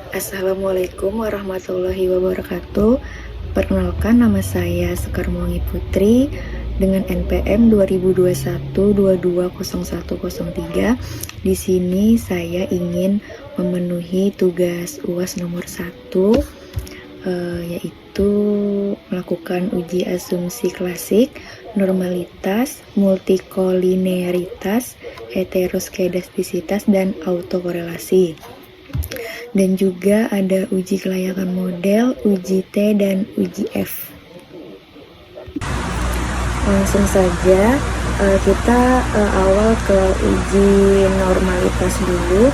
Assalamualaikum warahmatullahi wabarakatuh. Perkenalkan, nama saya Sekar Muwangi Putri dengan NPM 2021-220103. Di sini saya ingin memenuhi tugas UAS nomor 1, yaitu melakukan uji asumsi klasik, normalitas, multikolinearitas, heteroskedastisitas, dan autokorelasi. Dan juga ada uji kelayakan model, uji T, dan uji F. Langsung saja kita awal ke uji normalitas dulu.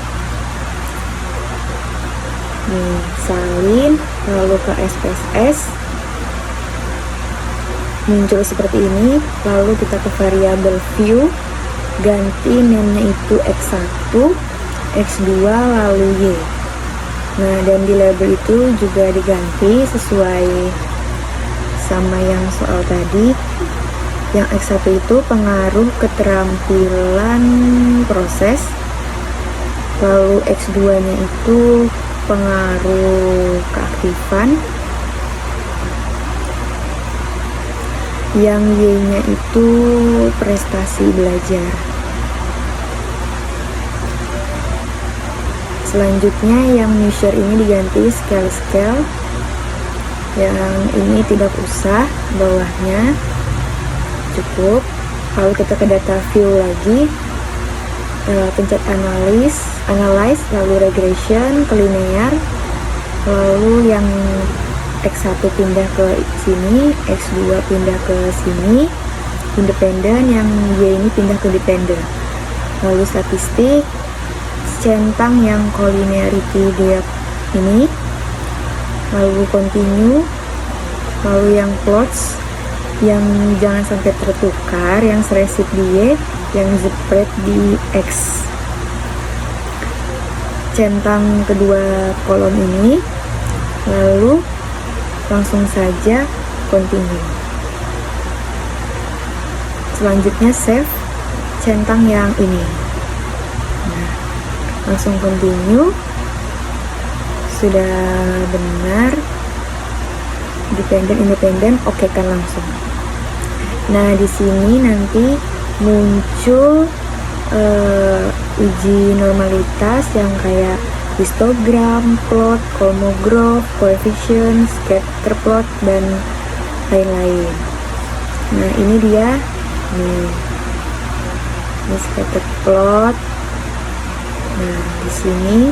Salin, lalu ke SPSS, muncul seperti ini. Lalu kita ke variabel view, ganti name-nya itu X1, X2, lalu Y. Nah, dan di label itu juga diganti sesuai sama yang soal tadi. Yang X1 itu pengaruh keterampilan proses, lalu X2 nya itu pengaruh keaktifan, yang Y nya itu prestasi belajar. Selanjutnya yang measure ini diganti scale, yang ini tidak usah, bawahnya cukup. Lalu kita ke data view lagi, pencet analyze, lalu regression ke linear, lalu yang X1 pindah ke sini, X2 pindah ke sini, independen, yang Y ini pindah ke dependent. Lalu statistik, centang yang collinearity dia ini, lalu continue, lalu yang plots yang jangan sampai tertukar, yang resip di Y, yang spread di X. Centang kedua kolom ini, lalu langsung saja continue. Selanjutnya save centang yang ini. Langsung continue. Sudah benar, independen, oke kan langsung. Nah, di sini nanti muncul uji normalitas yang kayak histogram, plot, kolmograf, coefficient, scatter plot, dan lain-lain. Nah, ini dia nih, ini scatter plot. Nah, di sini.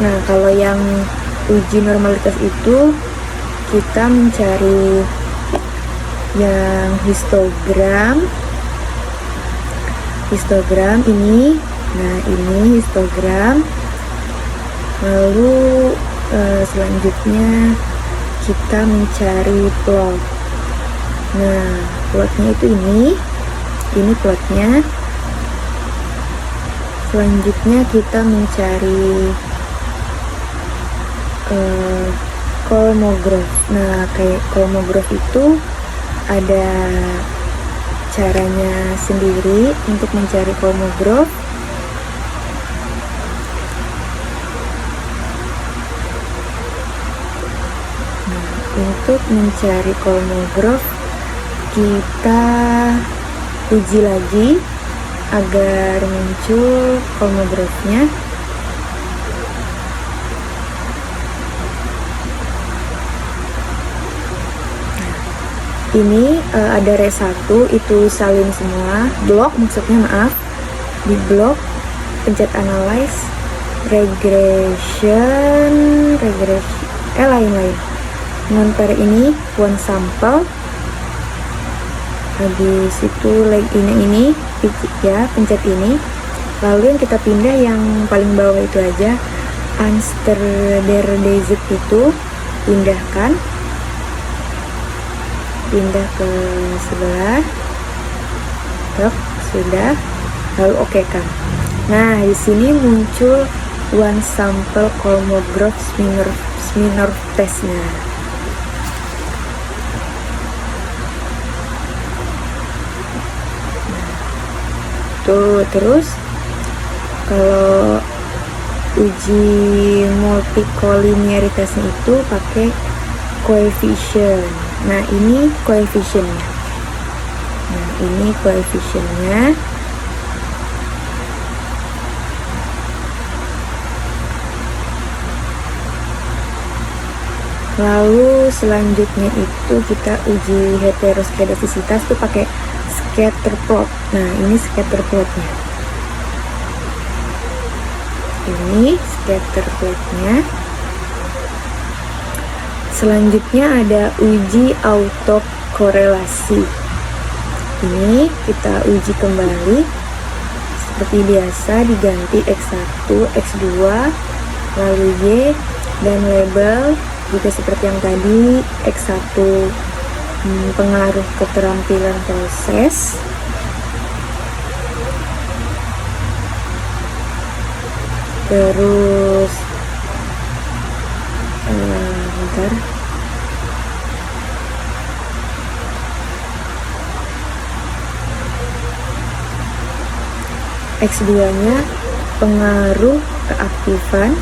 Nah, kalau yang uji normalitas itu kita mencari yang histogram ini. Nah, ini histogram. Lalu selanjutnya kita mencari plot. Nah, plotnya itu ini plotnya. Selanjutnya kita mencari kolmograf. Nah, kayak kolmograf itu ada caranya sendiri untuk mencari kolmograf. Nah, untuk mencari kolmograf kita uji lagi agar muncul kolmografnya. Ini ada res 1 itu salin semua, blok maksudnya, maaf. Di blok pencet analyze, regression, lain-lain. Non-pair ini one sample. Habis itu ini ya, pencet ini. Lalu yang kita pindah yang paling bawah itu aja, unstandardized itu pindah ke sebelah. Sudah. Lalu oke kan. Nah, di sini muncul one sample kolmograf Smirnov testnya. Tuh, terus kalau uji multikolinearitasnya itu pakai coefficient. Nah, ini coefficientnya. Nah, ini coefficientnya. Lalu selanjutnya itu kita uji heteroskedastisitas itu pakai scatter plot. Nah, ini scatter plotnya. Ini scatter plotnya. Selanjutnya ada uji autokorelasi. Ini kita uji kembali. Seperti biasa diganti X1, X2, lalu Y, dan label juga seperti yang tadi, X1 pengaruh keterampilan proses, terus bentar, X2 nya pengaruh keaktifan,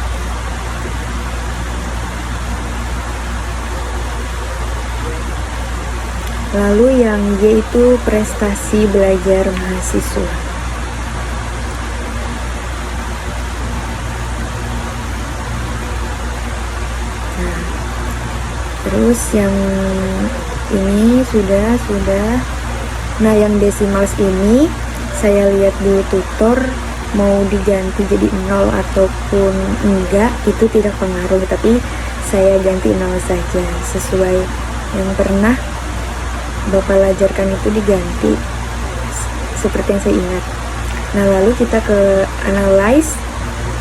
lalu yang Y itu prestasi belajar mahasiswa. Nah, terus yang ini sudah. Nah, yang desimals ini saya lihat di tutor mau diganti jadi 0 ataupun enggak itu tidak pengaruh, tapi saya ganti 0 saja sesuai yang pernah Bapak ajarkan itu diganti seperti yang saya ingat. Nah, lalu kita ke analyze,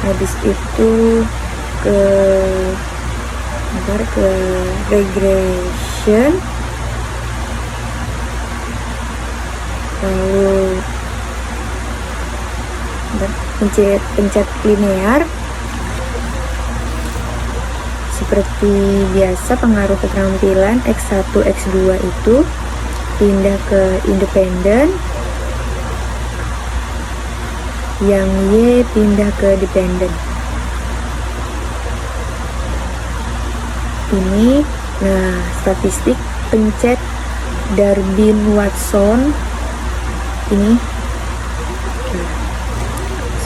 habis itu ke regression, lalu pencet linear. Seperti biasa pengaruh keterampilan X1, X2 itu pindah ke independen, yang Y pindah ke dependen. Ini, nah, statistik pencet Darwin-Watson ini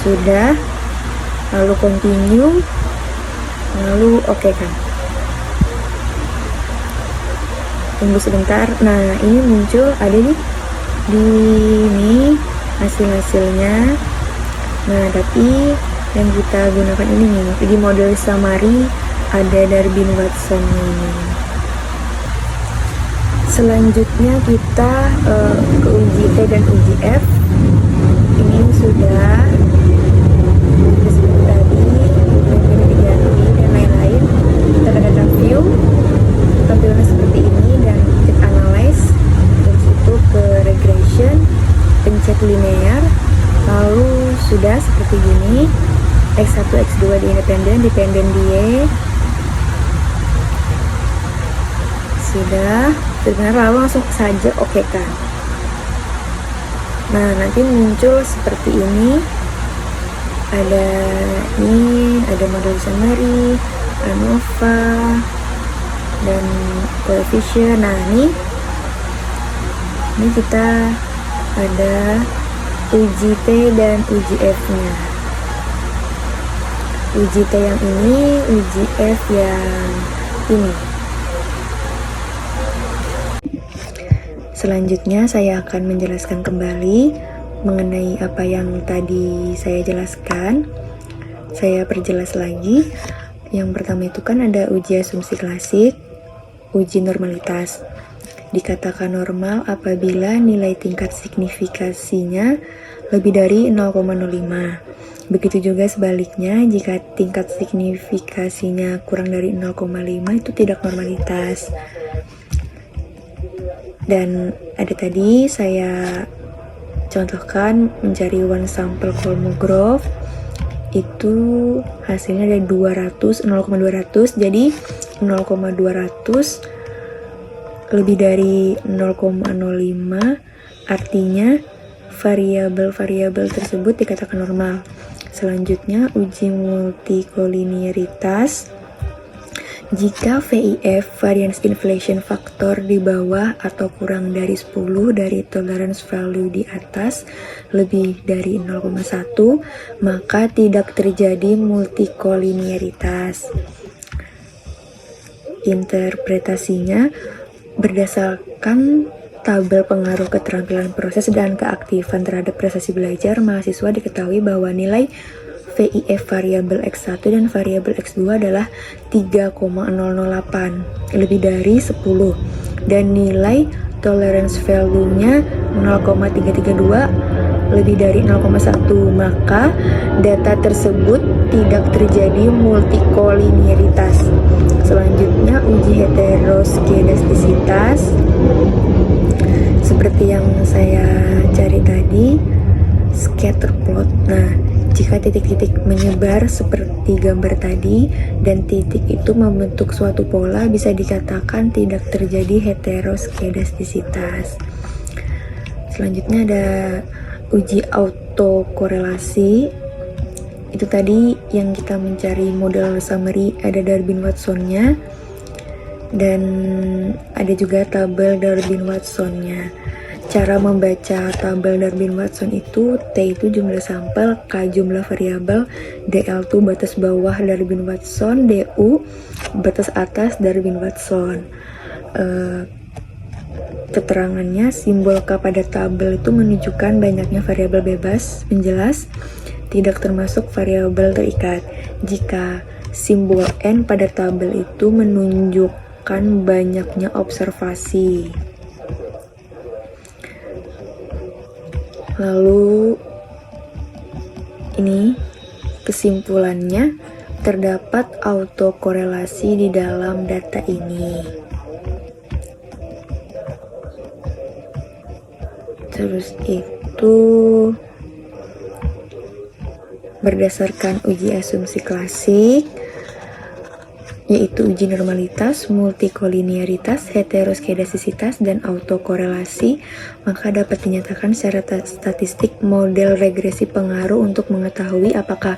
sudah, lalu continue, lalu oke kan. Tunggu sebentar. Nah, ini muncul, ada nih di ini hasil-hasilnya. Nah, tapi yang kita gunakan ini nih, di model summary ada Darwin-Watson ini. Selanjutnya kita ke uji T dan uji F. Ini sudah seperti tadi, diganti dan lain-lain. Kita ke data view, tampilannya seperti ini, dan kita analyze. Terus itu ke regression, pencet linear, lalu sudah seperti gini. X1, X2 di independen, dependen di Y. Sudah, benar, lalu langsung saja oke kan. Nah, nanti muncul seperti ini. Ada model summary, ANOVA, dan coefficient. Nah, ini kita ada uji T dan uji F nya. Uji T yang ini, uji F yang ini. Selanjutnya saya akan menjelaskan kembali mengenai apa yang tadi saya jelaskan. Saya perjelas lagi. Yang pertama itu kan ada uji asumsi klasik, uji normalitas. Dikatakan normal apabila nilai tingkat signifikasinya lebih dari 0,05. Begitu juga sebaliknya, jika tingkat signifikasinya kurang dari 0,5 itu tidak normalitas. Dan ada tadi saya contohkan mencari one sample Kolmogorov, itu hasilnya ada 200, 0,200, jadi 0,200 lebih dari 0,05, artinya variabel-variabel tersebut dikatakan normal. Selanjutnya, uji multikolinearitas. Jika VIF, variance inflation factor, di bawah atau kurang dari 10 dari tolerance value di atas lebih dari 0,1, maka tidak terjadi multikolinearitas. Interpretasinya berdasarkan tabel pengaruh keterampilan proses dan keaktifan terhadap prestasi belajar, mahasiswa diketahui bahwa nilai VIF variabel X1 dan variabel X2 adalah 3,008, lebih dari 10, dan nilai tolerance value-nya 0,332, lebih dari 0,1, maka data tersebut tidak terjadi multikolinearitas. Selanjutnya, uji heteroskedastisitas. Seperti yang saya cari tadi, scatter plot. Nah, jika titik-titik menyebar seperti gambar tadi dan titik itu membentuk suatu pola, bisa dikatakan tidak terjadi heteroskedastisitas. Selanjutnya ada uji autokorelasi. Itu tadi yang kita mencari model summary, ada Darwin-Watson-nya dan ada juga tabel Darwin-Watson-nya. Cara membaca tabel Darwin-Watson itu, T itu jumlah sampel, K jumlah variabel, DL itu batas bawah Darwin-Watson, DU batas atas Darwin-Watson. Keterangannya, simbol K pada tabel itu menunjukkan banyaknya variabel bebas, menjelas, tidak termasuk variabel terikat. Jika simbol N pada tabel itu menunjukkan banyaknya observasi. Lalu ini kesimpulannya, terdapat autokorelasi di dalam data ini. Terus itu berdasarkan uji asumsi klasik, yaitu uji normalitas, multikolinearitas, heteroskedastisitas, dan autokorelasi, maka dapat dinyatakan secara statistik model regresi pengaruh untuk mengetahui apakah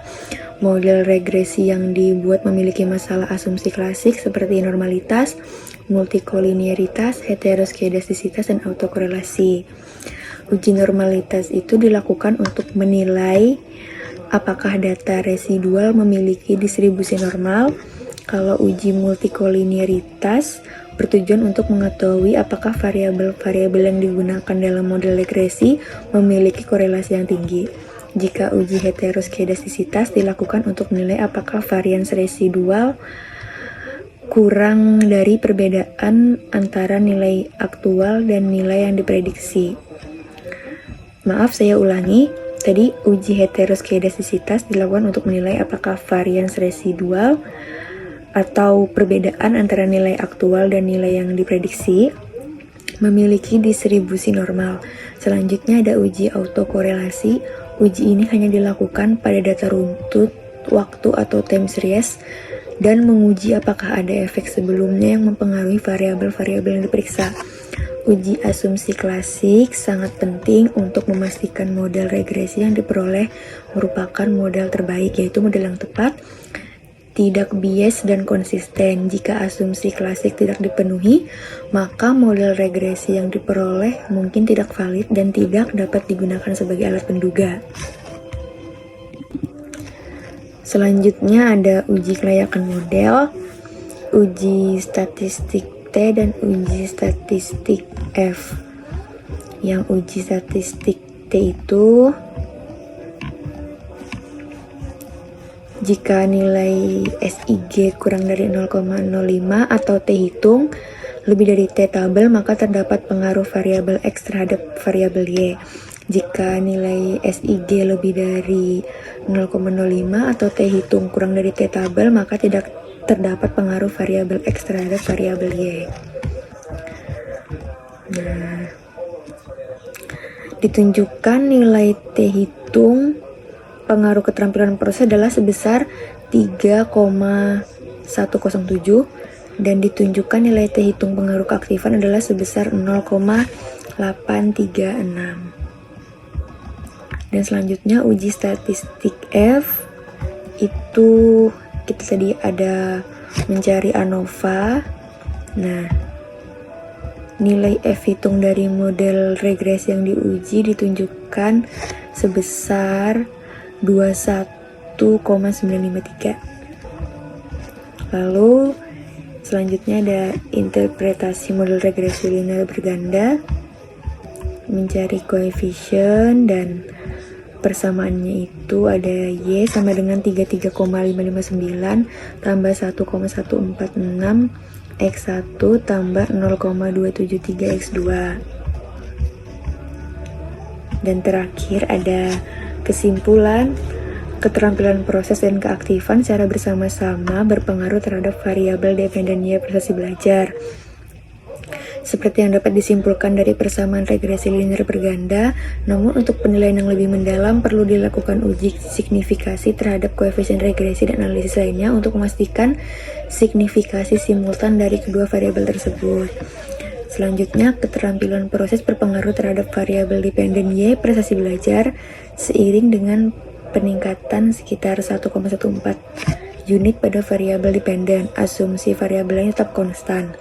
model regresi yang dibuat memiliki masalah asumsi klasik seperti normalitas, multikolinearitas, heteroskedastisitas, dan autokorelasi. Uji normalitas itu dilakukan untuk menilai apakah data residual memiliki distribusi normal. Kalau uji multikolinearitas bertujuan untuk mengetahui apakah variabel-variabel yang digunakan dalam model regresi memiliki korelasi yang tinggi. Jika uji heteroskedastisitas dilakukan untuk menilai apakah varians residual kurang dari perbedaan antara nilai aktual dan nilai yang diprediksi. Maaf, saya ulangi. Tadi uji heteroskedastisitas dilakukan untuk menilai apakah varians residual atau perbedaan antara nilai aktual dan nilai yang diprediksi memiliki distribusi normal. Selanjutnya ada uji autokorelasi. Uji ini hanya dilakukan pada data runtut waktu atau time series dan menguji apakah ada efek sebelumnya yang mempengaruhi variabel-variabel yang diperiksa. Uji asumsi klasik sangat penting untuk memastikan model regresi yang diperoleh merupakan model terbaik, yaitu model yang tepat, tidak bias dan konsisten. Jika asumsi klasik tidak dipenuhi, maka model regresi yang diperoleh mungkin tidak valid dan tidak dapat digunakan sebagai alat penduga. Selanjutnya ada uji kelayakan model, uji statistik T dan uji statistik F. Yang uji statistik T itu jika nilai SIG kurang dari 0,05 atau T hitung lebih dari T tabel, maka terdapat pengaruh variabel X terhadap variabel Y. Jika nilai SIG lebih dari 0,05 atau T hitung kurang dari T tabel, maka tidak terdapat pengaruh variabel X terhadap variabel Y. Nah, ditunjukkan nilai T hitung pengaruh keterampilan proses adalah sebesar 3,107 dan ditunjukkan nilai T hitung pengaruh keaktifan adalah sebesar 0,836. Dan selanjutnya uji statistik F, itu kita tadi ada mencari ANOVA. Nah, nilai F hitung dari model regresi yang diuji ditunjukkan sebesar 21,953. Lalu selanjutnya ada interpretasi model regresi linear berganda, mencari koefisien, dan persamaannya itu ada Y sama dengan 33,559 tambah 1,146 X1 tambah 0,273 X2. Dan terakhir ada kesimpulan, keterampilan proses dan keaktifan secara bersama-sama berpengaruh terhadap variabel dependen Y prestasi belajar. Seperti yang dapat disimpulkan dari persamaan regresi linear berganda, namun untuk penilaian yang lebih mendalam perlu dilakukan uji signifikasi terhadap koefisien regresi dan analisis lainnya untuk memastikan signifikasi simultan dari kedua variabel tersebut. Selanjutnya, keterampilan proses berpengaruh terhadap variabel dependen Y prestasi belajar seiring dengan peningkatan sekitar 1,14 unit pada variabel dependen, asumsi variabel lain tetap konstan.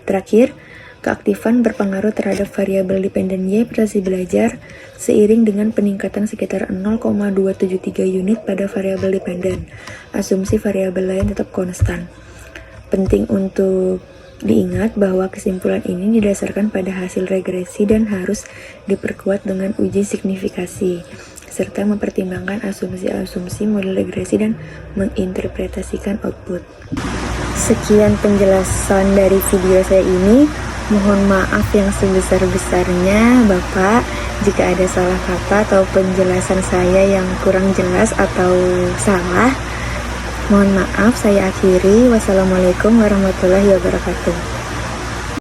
Terakhir, keaktifan berpengaruh terhadap variabel dependen Y prestasi belajar seiring dengan peningkatan sekitar 0,273 unit pada variabel dependen, asumsi variabel lain tetap konstan. Penting untuk diingat bahwa kesimpulan ini didasarkan pada hasil regresi dan harus diperkuat dengan uji signifikasi, serta mempertimbangkan asumsi-asumsi model regresi dan menginterpretasikan output. Sekian penjelasan dari video saya ini. Mohon maaf yang sebesar-besarnya Bapak jika ada salah kata atau penjelasan saya yang kurang jelas atau salah. Mohon maaf, saya akhiri. Wassalamualaikum warahmatullahi wabarakatuh.